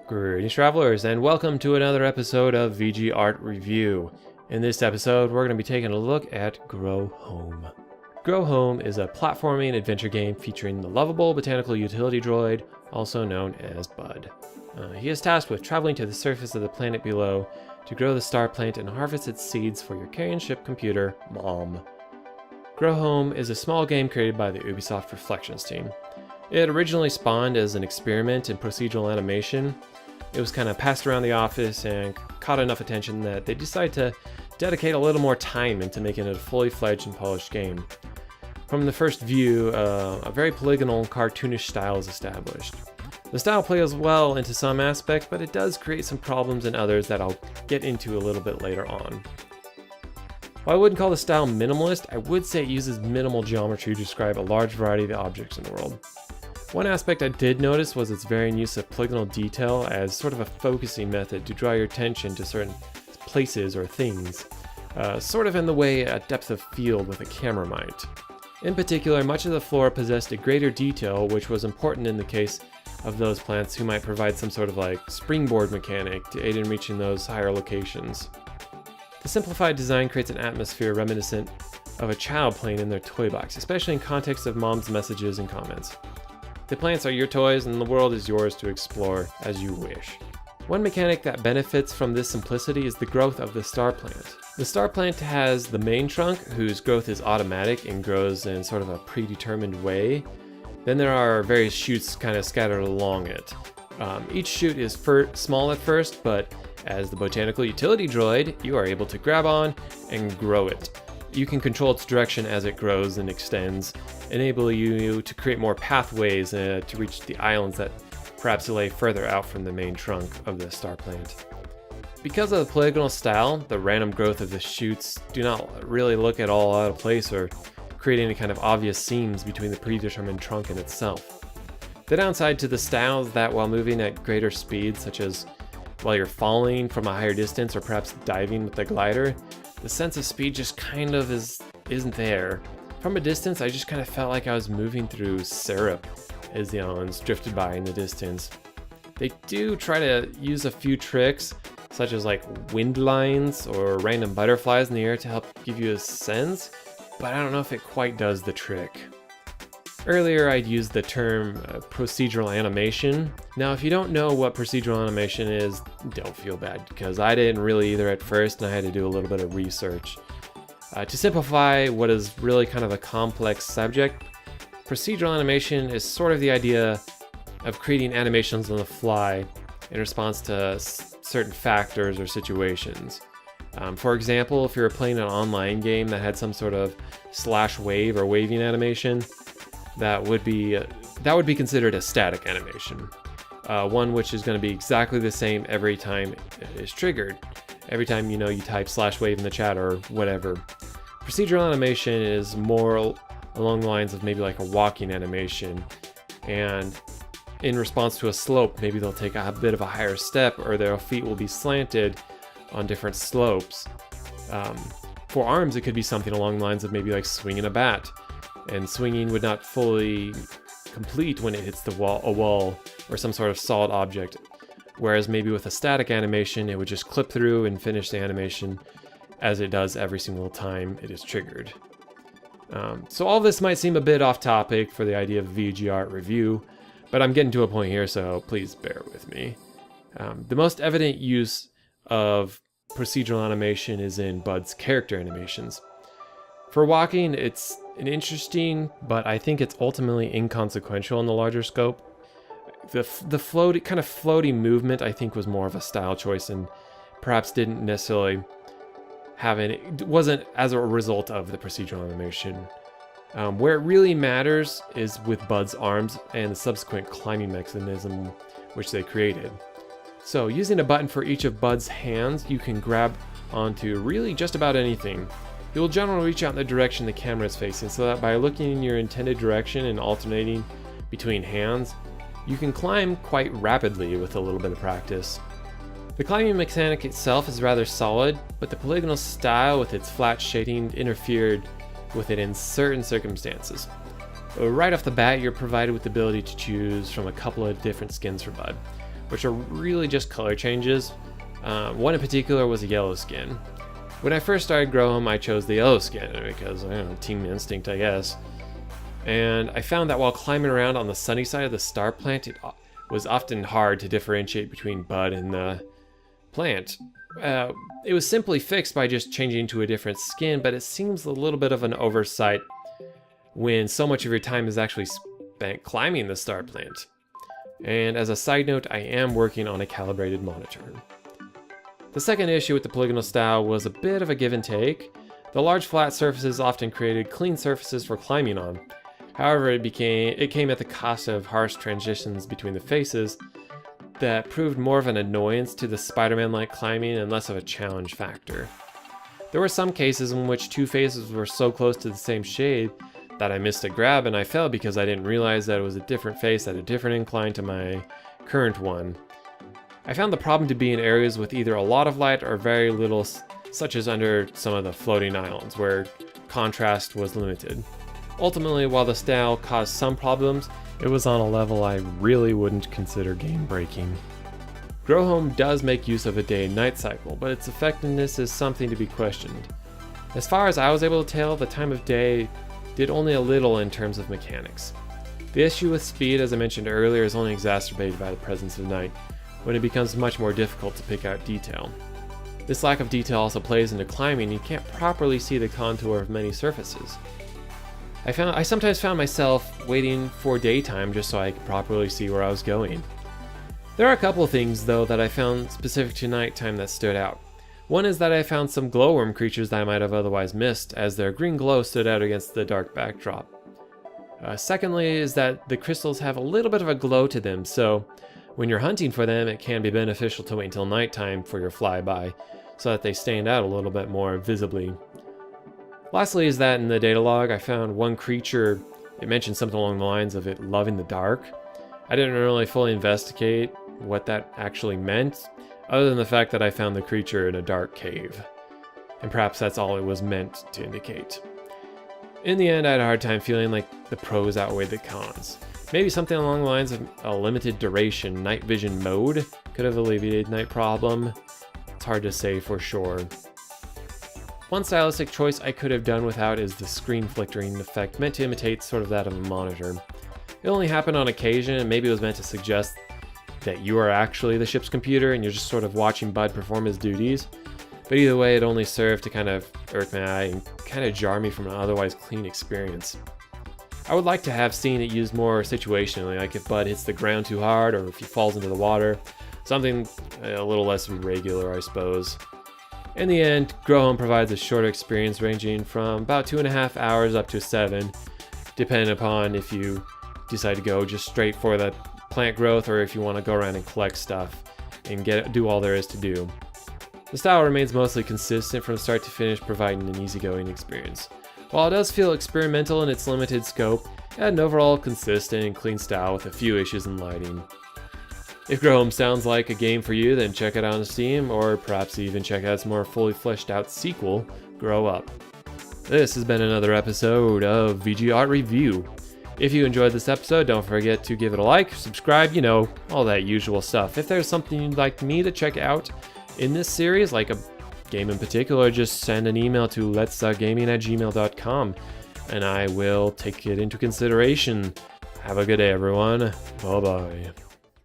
Greetings, travelers, and welcome to another episode of VG Art Review. In this episode, we're going to be taking a look at Grow Home. Grow Home is a platforming adventure game featuring the lovable botanical utility droid, also known as Bud. He is tasked with traveling to the surface of the planet below to grow the star plant and harvest its seeds for your carrion ship computer, Mom. Grow Home is a small game created by the Ubisoft Reflections team. It originally spawned as an experiment in procedural animation. It was kind of passed around the office and caught enough attention that they decided to dedicate a little more time into making it a fully fledged and polished game. From the first view, a very polygonal, cartoonish style is established. The style plays well into some aspects, but it does create some problems in others that I'll get into a little bit later on. While I wouldn't call the style minimalist, I would say it uses minimal geometry to describe a large variety of the objects in the world. One aspect I did notice was its varying use of polygonal detail as sort of a focusing method to draw your attention to certain places or things, sort of in the way a depth of field with a camera might. In particular, much of the floor possessed a greater detail, which was important in the case of those plants who might provide some sort of like springboard mechanic to aid in reaching those higher locations. The simplified design creates an atmosphere reminiscent of a child playing in their toy box, especially in context of Mom's messages and comments. The plants are your toys and the world is yours to explore as you wish. One mechanic that benefits from this simplicity is the growth of the star plant. The star plant has the main trunk, whose growth is automatic and grows in sort of a predetermined way. Then there are various shoots kind of scattered along it. Each shoot is small at first, but as the botanical utility droid, you are able to grab on and grow it. You can control its direction as it grows and extends, enabling you to create more pathways to reach the islands that perhaps lay further out from the main trunk of the star plant. Because of the polygonal style, the random growth of the shoots do not really look at all out of place or create any kind of obvious seams between the predetermined trunk and itself. The downside to the style is that while moving at greater speeds, such as while you're falling from a higher distance or perhaps diving with the glider, the sense of speed just kind of isn't there. From a distance, I just kind of felt like I was moving through syrup as the islands drifted by in the distance. They do try to use a few tricks, such as like wind lines or random butterflies in the air to help give you a sense, but I don't know if it quite does the trick. Earlier, I'd used the term procedural animation. Now, if you don't know what procedural animation is, don't feel bad, because I didn't really either at first, and I had to do a little bit of research. To simplify what is really kind of a complex subject, procedural animation is sort of the idea of creating animations on the fly in response to certain factors or situations. For example, if you're playing an online game that had some sort of slash wave or waving animation, that would be considered a static animation. One which is going to be exactly the same every time it is triggered. Every time you type /wave in the chat or whatever. Procedural animation is more along the lines of maybe like a walking animation, and in response to a slope, maybe they'll take a bit of a higher step or their feet will be slanted on different slopes. For arms, it could be something along the lines of maybe like swinging a bat, and swinging would not fully complete when it hits a wall or some sort of solid object, whereas maybe with a static animation it would just clip through and finish the animation as it does every single time it is triggered. So all this might seem a bit off topic for the idea of VG Art Review, but I'm getting to a point here, so please bear with me. The most evident use of procedural animation is in Bud's character animations. For walking, it's an interesting, but I think it's ultimately inconsequential in the larger scope. The floaty movement, I think, was more of a style choice and perhaps didn't necessarily wasn't as a result of the procedural animation. Where it really matters is with Bud's arms and the subsequent climbing mechanism which they created. So using a button for each of Bud's hands, you can grab onto really just about anything. You will generally reach out in the direction the camera is facing, so that by looking in your intended direction and alternating between hands, you can climb quite rapidly with a little bit of practice. The climbing mechanic itself is rather solid, but the polygonal style with its flat shading interfered with it in certain circumstances. Right off the bat, you're provided with the ability to choose from a couple of different skins for Bud. which are really just color changes. One in particular was a yellow skin. When I first started Grow Home, I chose the yellow skin because, I don't know, team instinct, I guess. And I found that while climbing around on the sunny side of the star plant, it was often hard to differentiate between Bud and the plant. It was simply fixed by just changing to a different skin, but it seems a little bit of an oversight when so much of your time is actually spent climbing the star plant. And as a side note, I am working on a calibrated monitor. The second issue with the polygonal style was a bit of a give and take. The large flat surfaces often created clean surfaces for climbing on. However, it came at the cost of harsh transitions between the faces that proved more of an annoyance to the Spider-Man-like climbing and less of a challenge factor. There were some cases in which two faces were so close to the same shade that I missed a grab and I fell because I didn't realize that it was a different face at a different incline to my current one. I found the problem to be in areas with either a lot of light or very little, such as under some of the floating islands, where contrast was limited. Ultimately, while the style caused some problems, it was on a level I really wouldn't consider game-breaking. Grow Home does make use of a day and night cycle, but its effectiveness is something to be questioned. As far as I was able to tell, the time of day did only a little in terms of mechanics. The issue with speed, as I mentioned earlier, is only exacerbated by the presence of night, when it becomes much more difficult to pick out detail. This lack of detail also plays into climbing. You can't properly see the contour of many surfaces. I sometimes found myself waiting for daytime just so I could properly see where I was going. There are a couple of things though that I found specific to nighttime that stood out. One is that I found some glowworm creatures that I might have otherwise missed, as their green glow stood out against the dark backdrop. Secondly is that the crystals have a little bit of a glow to them, so when you're hunting for them, it can be beneficial to wait until nighttime for your flyby, so that they stand out a little bit more visibly. Lastly is that in the data log, I found one creature, it mentioned something along the lines of it loving the dark. I didn't really fully investigate what that actually meant, other than the fact that I found the creature in a dark cave. And perhaps that's all it was meant to indicate. In the end, I had a hard time feeling like the pros outweighed the cons. Maybe something along the lines of a limited duration night vision mode could have alleviated night problem. It's hard to say for sure. One stylistic choice I could have done without is the screen flickering effect, meant to imitate sort of that of a monitor. It only happened on occasion, and maybe it was meant to suggest that you are actually the ship's computer and you're just sort of watching Bud perform his duties. But either way, it only served to kind of irk my eye and kind of jar me from an otherwise clean experience. I would like to have seen it used more situationally, like if Bud hits the ground too hard or if he falls into the water. Something a little less regular, I suppose. In the end, Grow Home provides a shorter experience ranging from about 2.5 hours up to 7, depending upon if you decide to go just straight for the plant growth or if you want to go around and collect stuff and do all there is to do. The style remains mostly consistent from start to finish, providing an easygoing experience. While it does feel experimental in its limited scope, it had an overall consistent and clean style with a few issues in lighting. If Grow Home sounds like a game for you, then check it out on Steam, or perhaps even check out its more fully fleshed out sequel, Grow Up. This has been another episode of VG Art Review. If you enjoyed this episode, don't forget to give it a like, subscribe, all that usual stuff. If there's something you'd like me to check out in this series, like a game in particular, just send an email to letsgaming@gmail.com and I will take it into consideration. Have a good day, everyone. Bye-bye.